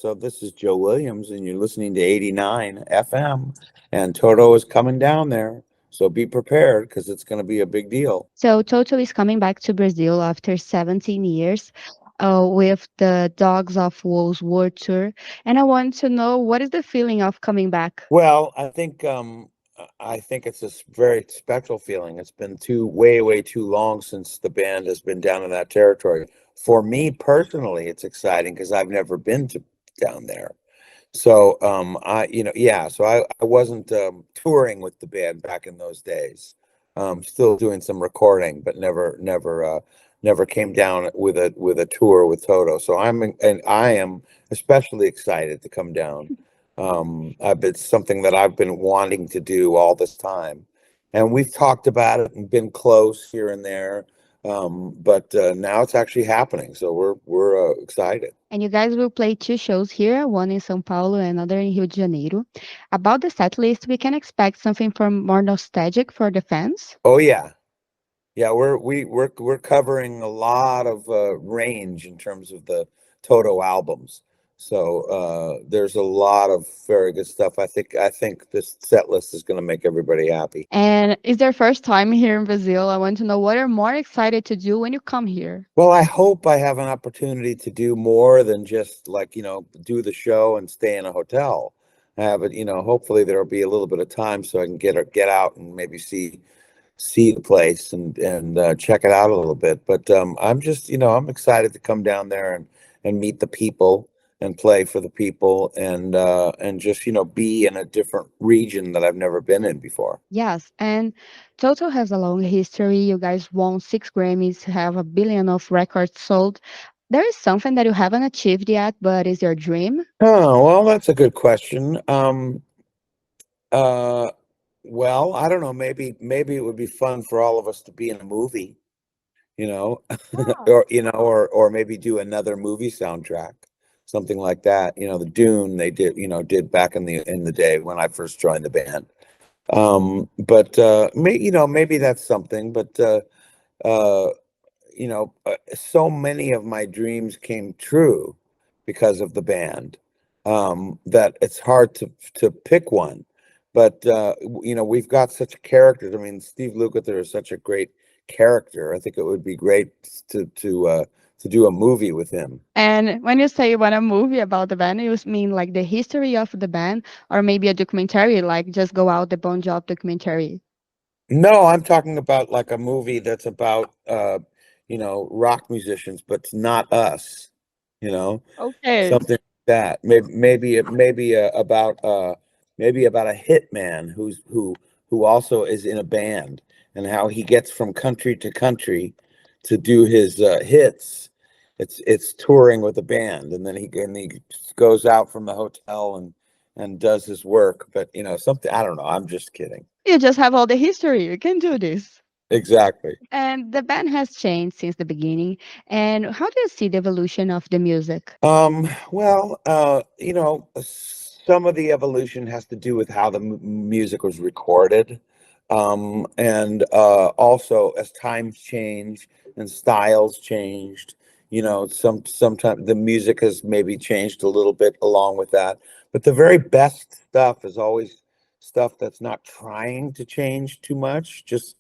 So this is Joe Williams, and you're listening to 89 FM, and Toto is coming down there. So be prepared because it's going to be a big deal. So Toto is coming back to Brazil after 17 years with the Dogs of War tour. And I want to know what is the feeling of coming back? Well, I think it's a very special feeling. It's been way too long since the band has been down in that territory. For me personally, it's exciting because I've never been to down there. So I wasn't touring with the band back in those days. Still doing some recording, but never came down with a tour with Toto. So I am especially excited to come down. It's something that I've been wanting to do all this time, and we've talked about it and been close here and there. But now it's actually happening, so we're excited. And you guys will play two shows here, one in São Paulo and another in Rio de Janeiro. About the set list, we can expect something from more nostalgic for the fans. Oh yeah. Yeah, we're covering a lot of range in terms of the Toto albums. So there's a lot of very good stuff. I think this set list is going to make everybody happy. And it's their first time here in Brazil. I want to know what you're more excited to do when you come here. Well, I hope I have an opportunity to do more than just do the show and stay in a hotel. I have it, hopefully there'll be a little bit of time so I can get out and maybe see the place and check it out a little bit. But I'm excited to come down there and meet the people and play for the people and just be in a different region that I've never been in before. Yes, and Toto has a long history. You guys won 6 Grammys, have a billion of records sold. There is something that you haven't achieved yet, but is your dream? Oh, well, that's a good question. Uh, well, I don't know. Maybe it would be fun for all of us to be in a movie, you know, Yeah. or maybe do another movie soundtrack, something like that. The Dune they did back in the day when I first joined the band. But maybe that's something. But uh, so many of my dreams came true because of the band, that it's hard to pick one. But we've got such characters. I mean, Steve Lukather is such a great character. I think it would be great to do a movie with him. And when you say you want a movie about the band, you mean like the history of the band, or maybe a documentary, like just go out the Bon Jovi documentary? No, I'm talking about like a movie that's about rock musicians, but it's not us. You know, Okay. something like that. Maybe about a hitman who also is in a band, and how he gets from country to country to do his hits. It's touring with a band, and then he goes out from the hotel and does his work. But something, I don't know. I'm just kidding. You just have all the history. You can do this. Exactly. And the band has changed since the beginning. And how do you see the evolution of the music? Well, some of the evolution has to do with how the music was recorded. And also as times change and styles changed, sometimes the music has maybe changed a little bit along with that. But the very best stuff is always stuff that's not trying to change too much, just,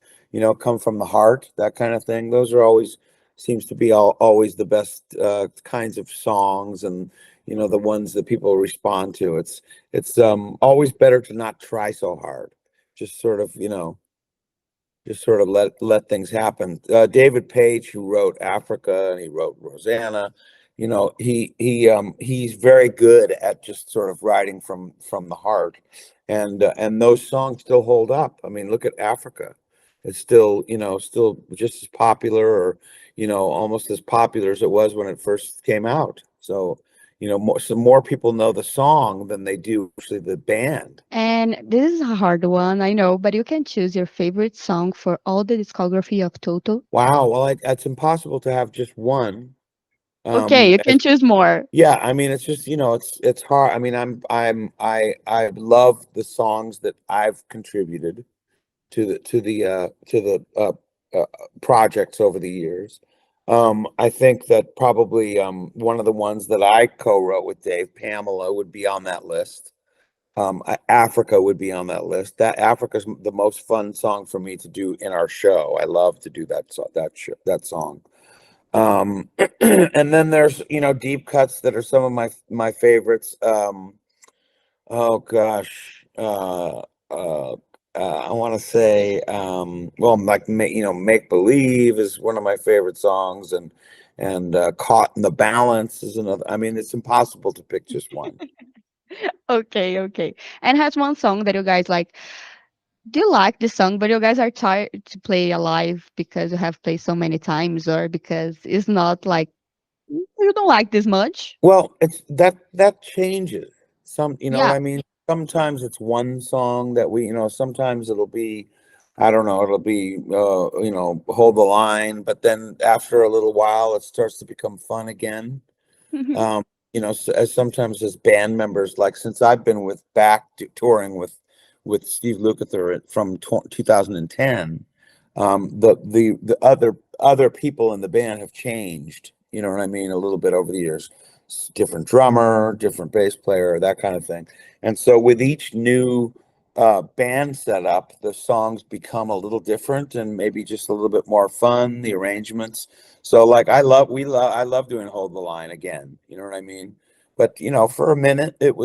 come from the heart, that kind of thing. Those are always seems to be always the best kinds of songs, and the ones that people respond to. It's always better to not try so hard. Just sort of let things happen. David Page, who wrote Africa and he wrote Rosanna, he's very good at just sort of writing from the heart, and those songs still hold up. I mean, look at Africa. It's still just as popular, or almost as popular as it was when it first came out. So more people know the song than they do actually the band. And this is a hard one, I know, but you can choose your favorite song for all the discography of Toto. Wow, well, it's impossible to have just one. Okay, you can choose more. Yeah, I mean, it's just, it's hard. I mean, I love the songs that I've contributed to the projects over the years. I think that probably one of the ones that I co-wrote with Dave, Pamela, would be on that list. Africa would be on that list. That Africa's the most fun song for me to do in our show. I love to do that song. And then there's, deep cuts that are some of my favorites. Oh gosh, I want to say, well, like Make Believe is one of my favorite songs, and Caught in the Balance is another. I mean, it's impossible to pick just one. Okay, okay. And has one song that you guys like. Do you like the song, but you guys are tired to play alive because you have played so many times, or because it's not like you don't like this much? Well, it's that changes. You know what Yeah. I mean? Sometimes it's one song that sometimes it'll be, I don't know, it'll be, Hold the Line, but then after a little while, it starts to become fun again. Um, as sometimes as band members, like since I've been touring with Steve Lukather from 2010, the other people in the band have changed. You know what I mean? A little bit over the years. Different drummer, different bass player, that kind of thing. And so with each new band setup, the songs become a little different and maybe just a little bit more fun. The arrangements. So like I love doing Hold the Line again. You know what I mean? But for a minute one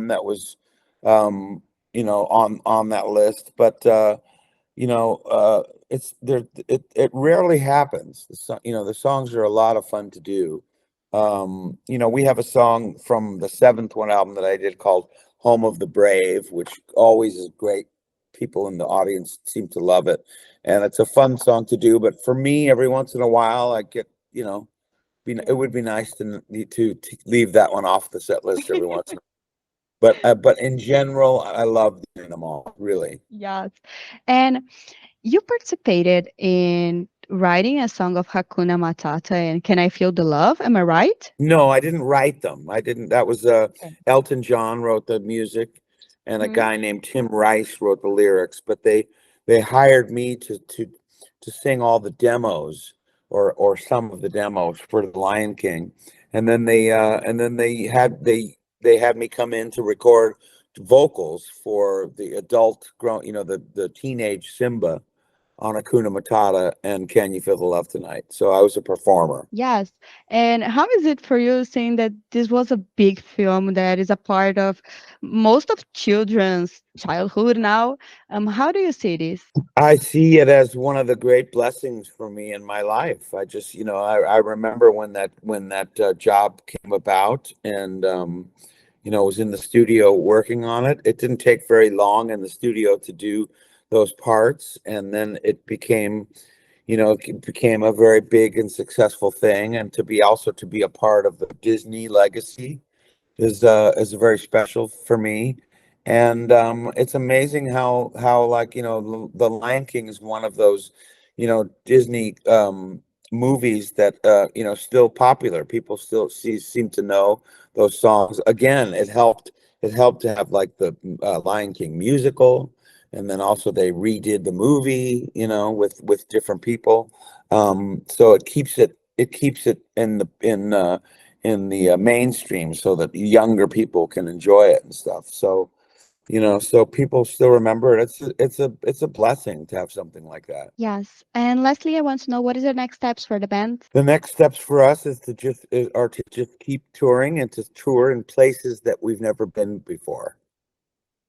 that was on that list. But it's there. It rarely happens. The songs are a lot of fun to do. We have a song from the seventh one album that I did called "Home of the Brave," which always is great. People in the audience seem to love it, and it's a fun song to do. But for me, every once in a while, I get it would be nice to leave that one off the set list every once in a while. But in general, I love doing them all, really. Yes. And you participated in writing a song of Hakuna Matata and Can I Feel the Love? Am I right? No, I didn't write them. I didn't. That was Okay. Elton John wrote the music, and a Mhm. guy named Tim Rice wrote the lyrics. But they hired me to sing all the demos or some of the demos for the Lion King, and then they had me come in to record vocals for the adult grown, the teenage Simba on Hakuna Matata and Can You Feel the Love Tonight. So I was a performer. Yes. And how is it for you saying that this was a big film that is a part of most of children's childhood now? How do you see this? I see it as one of the great blessings for me in my life. I just, I remember when that job came about, and was in the studio working on it. It didn't take very long in the studio to do those parts, and then it became a very big and successful thing. And to be a part of the Disney legacy is very special for me. And it's amazing how like the Lion King is one of those Disney movies that still popular. People still seem to know those songs. Again, it helped to have like the Lion King musical, and then also they redid the movie with different people. So it keeps it in the mainstream so that younger people can enjoy it and stuff. So people still remember it. It's a blessing to have something like that. Yes. And lastly, I want to know what is your next steps for the band? The next steps for us are to just keep touring and to tour in places that we've never been before.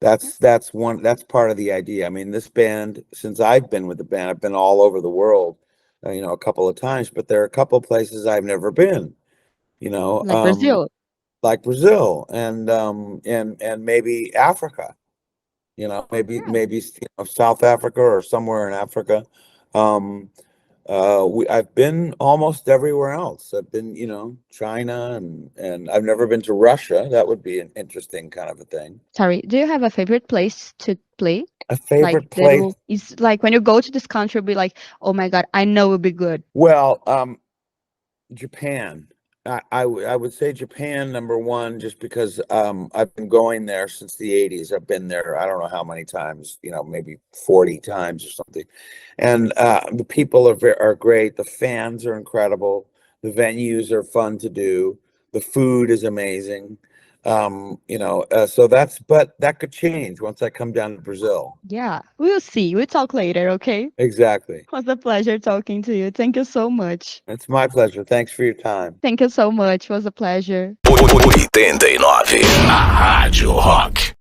That's part of the idea. I mean, this band, since I've been with the band, I've been all over the world, a couple of times, but there are a couple of places I've never been. You know, Like um, Brazil? like Brazil and maybe Africa, Yes. maybe South Africa or somewhere in Africa. Um, I've been almost everywhere else. I've been, China and I've never been to Russia. That would be an interesting kind of a thing. Sorry, do you have a favorite place to play? A Like favorite that place? will is like when you go to this country, be like, oh my God, I know it'll be good. Well, Japan. I would say Japan number one, just because I've been going there since the 80s. I've been there, I don't know how many times, maybe 40 times or something. And the people are great. The fans are incredible. The venues are fun to do. The food is amazing. But that could change once I come down to Brazil. Yeah, we'll see. We'll talk later, okay? It Exactly. was a pleasure talking to you. Thank you so much. It's my pleasure. Thanks for your time. Thank you so much. It was a pleasure. 89, a Rádio Rock.